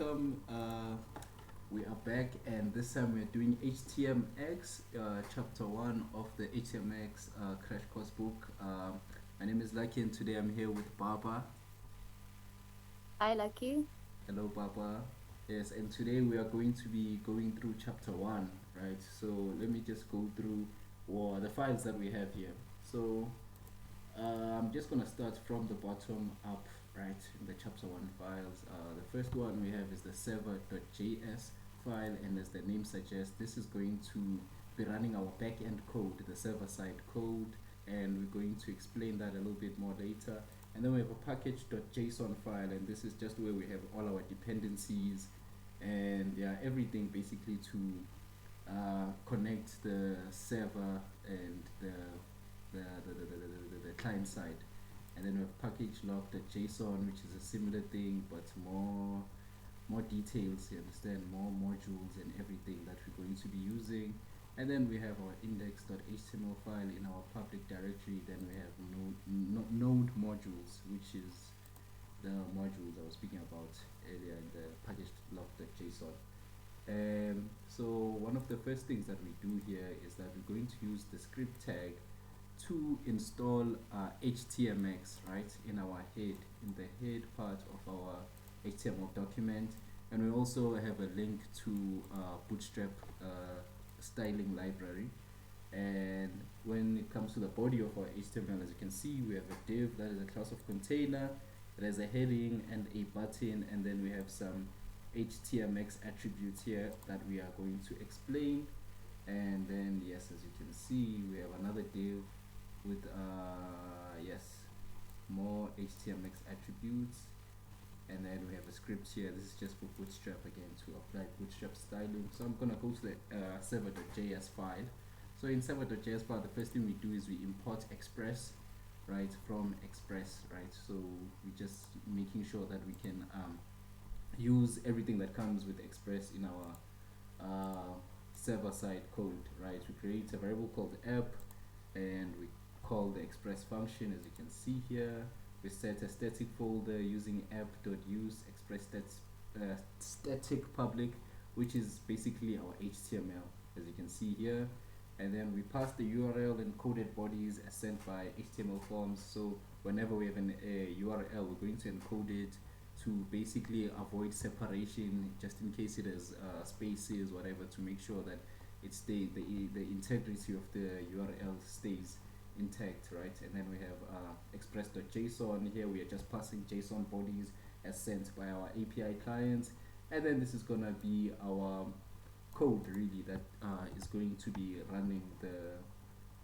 welcome. We are back, and this time we're doing HTMX, chapter 1 of the HTMX crash course book. My name is Lucky, and today I'm here with Bhabha. Hi, Lucky. Hello, Bhabha. Yes, and today we are going to be going through chapter 1, right? So let me just go through the files that we have here. So I'm just gonna start from the bottom up, right, in the chapter 1 files. The first one we have is the server.js file, and as the name suggests, this is going to be running our backend code, the server side code, and we're going to explain that a little bit more later. And then we have a package.json file, and this is just where we have all our dependencies and yeah, everything basically to connect the server and the client side. And then we have package log.json, which is a similar thing but more details, you understand, more modules and everything that we're going to be using. And then we have our index.html file in our public directory. Then we have node modules, which is the modules I was speaking about earlier in the package log.json. So one of the first things that we do here is that we're going to use the script tag to install HTMX, right, in our head, in the head part of our HTML document. And we also have a link to Bootstrap styling library. And when it comes to the body of our HTML, as you can see, we have a div that is a class of container, there's a heading and a button, and then we have some HTMX attributes here that we are going to explain. And then yes, as you can see, we have another div with yes, more HTMX attributes. And then we have a script here. This is just for Bootstrap again, to apply Bootstrap styling. So I'm gonna go to the server.js file. So in server.js file, the first thing we do is we import Express, right, from Express, right. So we just making sure that we can use everything that comes with Express in our server-side code, right. We create a variable called app, and we call the Express function, as you can see here. We set a static folder using app.use express static public, which is basically our HTML, as you can see here. And then we pass the URL encoded bodies as sent by HTML forms. So whenever we have a URL, we're going to encode it to basically avoid separation, just in case it has spaces, whatever, to make sure that it's the integrity of the URL stays intact, right. And then we have express.json. Here we are just passing JSON bodies as sent by our API clients, and then this is gonna be our code really that is going to be running the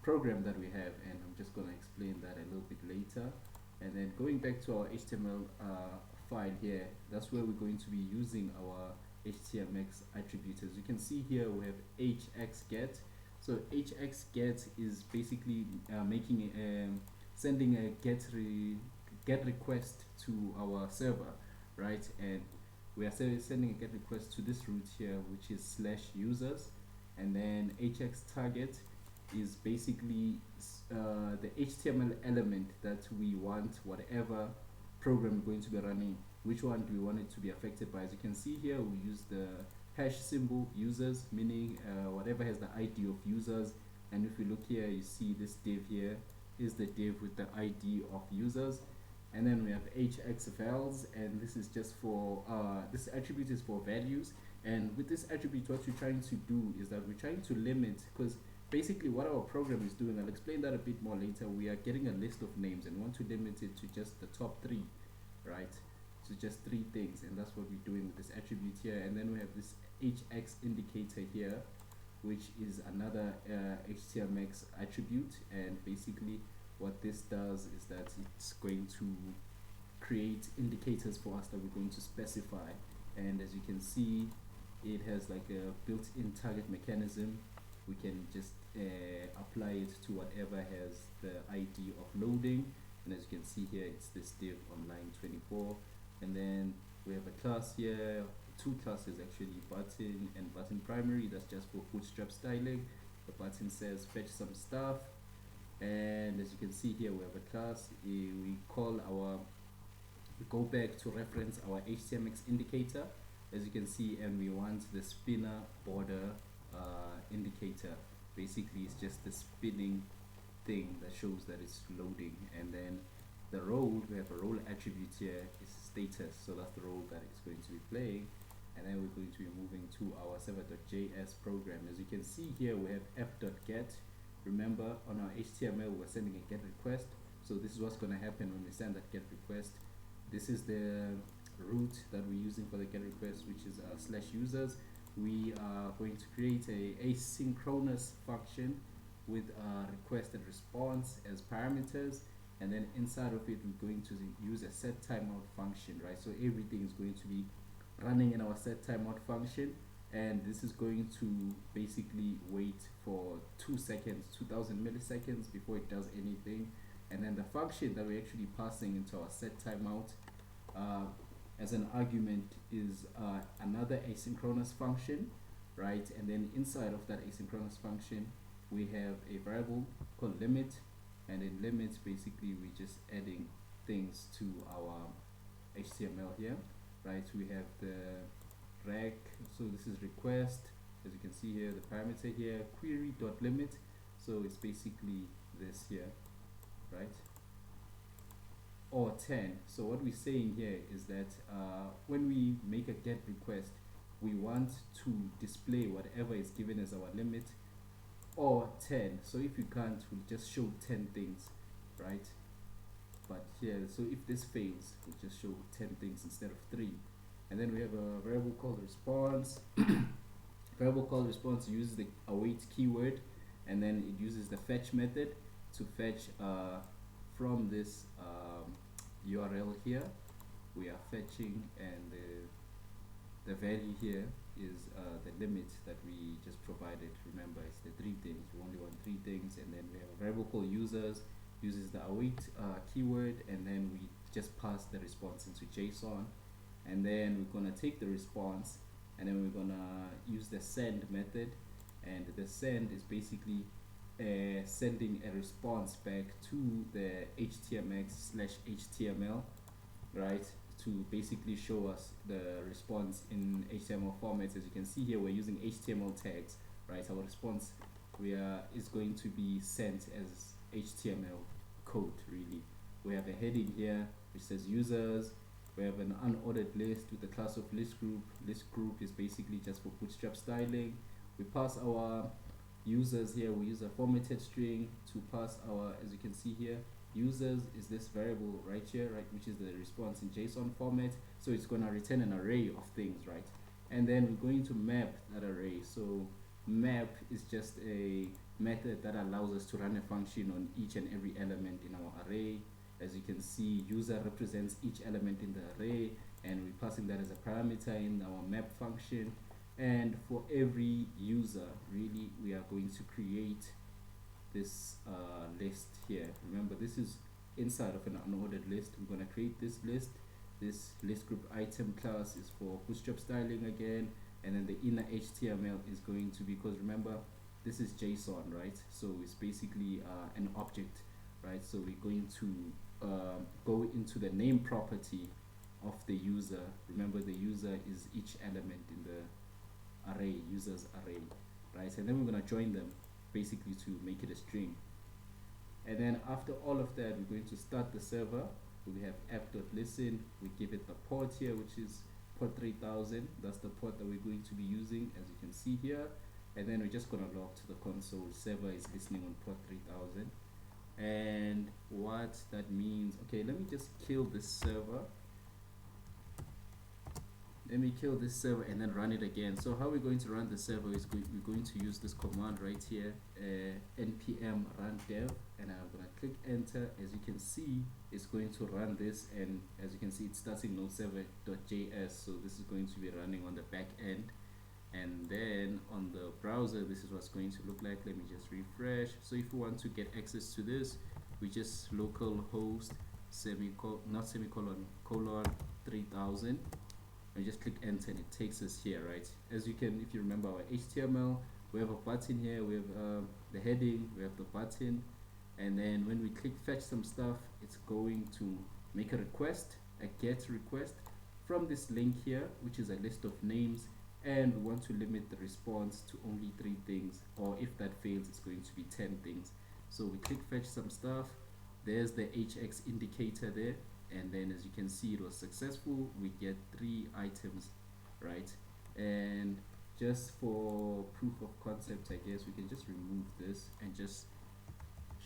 program that we have, and I'm just gonna explain that a little bit later. And then going back to our HTML file here, that's where we're going to be using our HTMX attributes. As you can see here, we have hxget. So hxget is basically making sending a get request to our server, right. And we are sending a get request to this route here, which is /users, and then hx target is basically the HTML element that we want whatever program we're going to be running, which one do we want it to be affected by. As you can see here, we use the hash symbol users, meaning whatever has the ID of users. And if we look here, you see this div here is the div with the ID of users. And then we have hxvals, and this is just for this attribute is for values. And with this attribute, what we're trying to do is that we're trying to limit, because basically what our program is doing, I'll explain that a bit more later, we are getting a list of names and want to limit it to just the top 3, right. So just 3 things, and that's what we're doing with this attribute here. And then we have this hx indicator here, which is another HTMX attribute. And basically what this does is that it's going to create indicators for us that we're going to specify. And as you can see, it has like a built-in target mechanism. We can just apply it to whatever has the ID of loading. And as you can see here, it's this div on line 24. And then we have a class here, 2 classes actually, button and button primary. That's just for Bootstrap styling. The button says fetch some stuff, and as you can see here, we have a class. We go back to reference our HTMX indicator, as you can see, and we want the spinner border indicator. Basically it's just the spinning thing that shows that it's loading. And then the role, we have a role attribute here, is status, so that's the role that it's going to be playing. And then we're going to be moving to our server.js program. As you can see here, we have f.get. Remember, on our HTML we're sending a get request, so this is what's going to happen when we send that get request. This is the root that we're using for the get request, which is /users. We are going to create a asynchronous function with request and response as parameters, and then inside of it we're going to use a set timeout function, right? So everything is going to be running in our set timeout function, and this is going to basically wait for 2 seconds, 2000 milliseconds before it does anything. And then the function that we're actually passing into our set timeout as an argument is another asynchronous function, right? And then inside of that asynchronous function we have a variable called limit, and in limit basically we're just adding things to our HTML here, right? We have the rec, so this is request, as you can see here, the parameter here, query.limit, so it's basically this here, right? Or 10. So what we're saying here is that when we make a get request, we want to display whatever is given as our limit, or 10. So if you can't, we'll just show 10 things, right? But here, so if this fails, we'll just show 10 things instead of 3. And then we have a variable called response. Variable called response uses the await keyword, and then it uses the fetch method to fetch from this URL here. We are fetching, and the value here is the limit that we just provided. Remember, it's the 3 things. We only want 3 things. And then we have a variable called users, uses the await keyword, and then we just pass the response into JSON. And then we're gonna take the response, and then we're gonna use the send method, and the send is basically sending a response back to the HTMX/HTML, right, to basically show us the response in HTML formats. As you can see here, we're using HTML tags, right? Our response is going to be sent as HTML code, really. We have a heading here which says users. We have an unordered list with the class of list group. List group is basically just for bootstrap styling. We pass our users here. We use a formatted string to pass our, as you can see here, users is this variable right here, right, which is the response in JSON format. So it's going to return an array of things, right? And then we're going to map that array. So map is just a method that allows us to run a function on each and every element in our array. As you can see, user represents each element in the array, and we're passing that as a parameter in our map function. And for every user, really, we are going to create this list here. Remember, this is inside of an unordered list. We're going to create this list. This list group item class is for bootstrap styling again, and then the inner HTML is going to be, because remember, this is JSON, right? So it's basically an object, right? So we're going to go into the name property of the user. Remember, the user is each element in the array, users array, right? And then we're going to join them basically to make it a string. And then after all of that, we're going to start the server. We have app.listen. We give it the port here, which is port 3000. That's the port that we're going to be using, as you can see here. And then we're just going to log to the console. Server is listening on port 3000. And what that means, okay, let me just kill this server. Let me kill this server and then run it again. So how we're going to run the server is we're going to use this command right here, npm run dev, and I'm going to click enter. As you can see, it's going to run this, and as you can see, it's starting nodeserver.js. So this is going to be running on the back end. And then on the browser, this is what's going to look like. Let me just refresh. So if we want to get access to this, we just localhost colon 3000, and just click enter, and it takes us here, right? As you can, if you remember our HTML, we have a button here, we have the heading, we have the button, and then when we click fetch some stuff, it's going to make a request, a get request from this link here, which is a list of names, and we want to limit the response to only 3 things, or if that fails, it's going to be 10 things. So we click fetch some stuff. There's the HX indicator there, and then as you can see, it was successful. We get 3 items, right? And just for proof of concept, I guess we can just remove this and just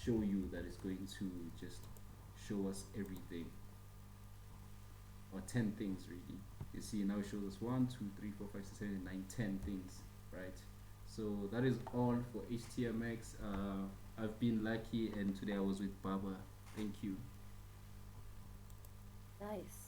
show you that it's going to just show us everything, or 10 things really. You see now it shows us 1 2 3 4 5 6 7 8 9 10 things, right? So that is all for HTMX. I've been lucky, and today I was with Bhabha. Thank you. Nice.